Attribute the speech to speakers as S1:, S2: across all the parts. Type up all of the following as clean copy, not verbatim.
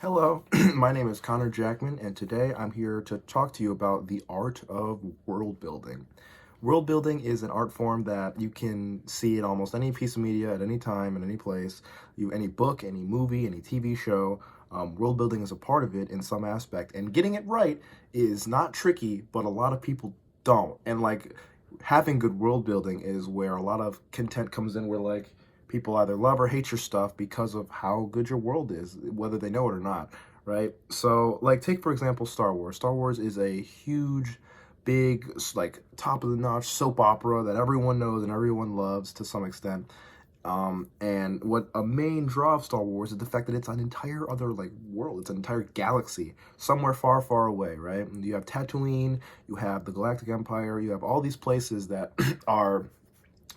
S1: Hello, my name is Connor Jackman, and today I'm here to talk to you about the art of world building. World building is an art form that you can see in almost any piece of media at any time, in any place. Any book, any movie, any TV show. World building is a part of it in some aspect, and getting it right is not tricky, but a lot of people don't. And like having good world building is where a lot of content comes in, where like people either love or hate your stuff because of how good your world is, whether they know it or not, right? So, like, take for example Star Wars. Star Wars is a huge, big, like top of the notch soap opera that everyone knows and everyone loves to some extent. And what a main draw of Star Wars is the fact that it's an entire other like world. It's an entire galaxy somewhere far, far away, right? And you have Tatooine, you have the Galactic Empire, you have all these places that are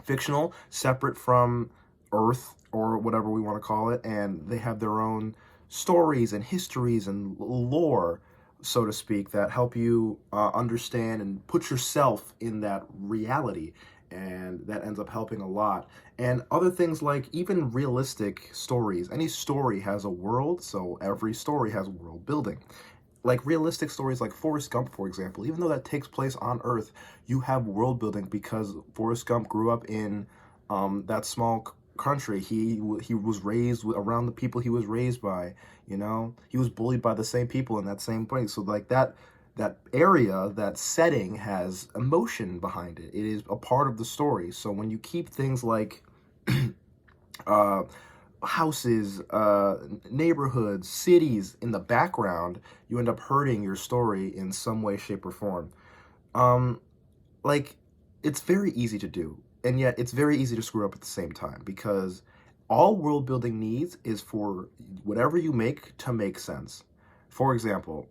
S1: fictional, separate from Earth or whatever we want to call it, and they have their own stories and histories and lore, so to speak, that help you understand and put yourself in that reality. And that ends up helping a lot. And other things like even realistic stories. Any story has a world, so every story has world building. Like realistic stories like Forrest Gump, for example, even though that takes place on Earth, you have world building because Forrest Gump grew up in that small country. He was raised around the people he was raised by. You know, he was bullied by the same people in that same place. So like that area, that setting has emotion behind it. It is a part of the story. So when you keep things like uh, houses, neighborhoods, cities in the background, you end up hurting your story in some way, shape, or form. Um, like, it's very easy to do, and yet it's very easy to screw up at the same time because all world building needs is for whatever you make to make sense. For example,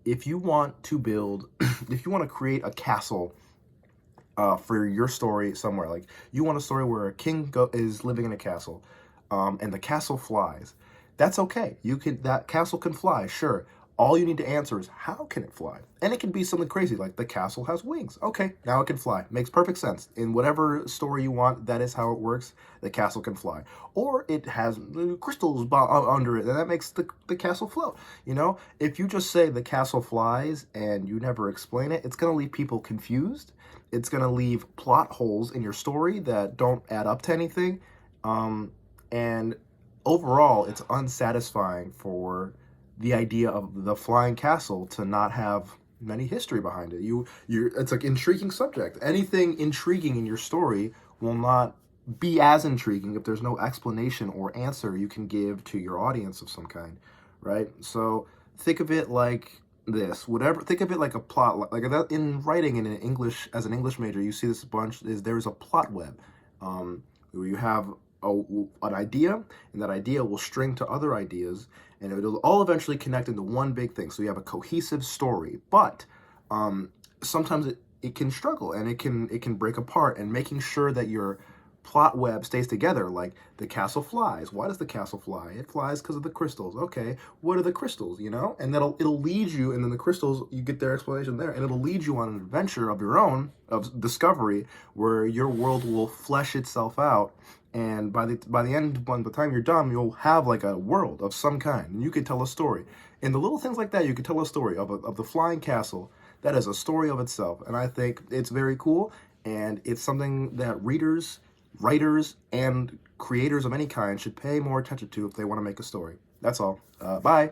S1: if you want to build, if you want to create a castle for your story somewhere. Like you want a story where a is living in a castle, and the castle flies. That's okay. That castle can fly, sure. All you need to answer is how can it fly? And it can be something crazy like the castle has wings. Okay, now it can fly. Makes perfect sense. In whatever story you want, that is how it works. The castle can fly. Or it has crystals under it, and that makes the castle float. You know, if you just say the castle flies and you never explain it, it's going to leave people confused. It's going to leave plot holes in your story that don't add up to anything. And overall, it's unsatisfying for the idea of the flying castle to not have any history behind it. It's like intriguing subject. Anything intriguing in your story will not be as intriguing if there's no explanation or answer you can give to your audience of some kind, right? So think of it like this. Whatever. Think of it like a plot. Like that in writing in an English as an English major, you see this bunch. There's a plot web, where you have an idea, and that idea will string to other ideas, and it'll all eventually connect into one big thing. So you have a cohesive story, but sometimes it can struggle and it can break apart. And making sure that your plot web stays together, like the castle flies. Why does the castle fly? It flies because of the crystals. Okay, what are the crystals? You know, and it'll lead you, and then the crystals, you get their explanation there, and it'll lead you on an adventure of your own of discovery where your world will flesh itself out. And by the time you're done, you'll have like a world of some kind, and you can tell a story. And the little things like that, you can tell a story of the flying castle. That is a story of itself, and I think it's very cool. And it's something that readers, writers, and creators of any kind should pay more attention to if they want to make a story. That's all. Bye.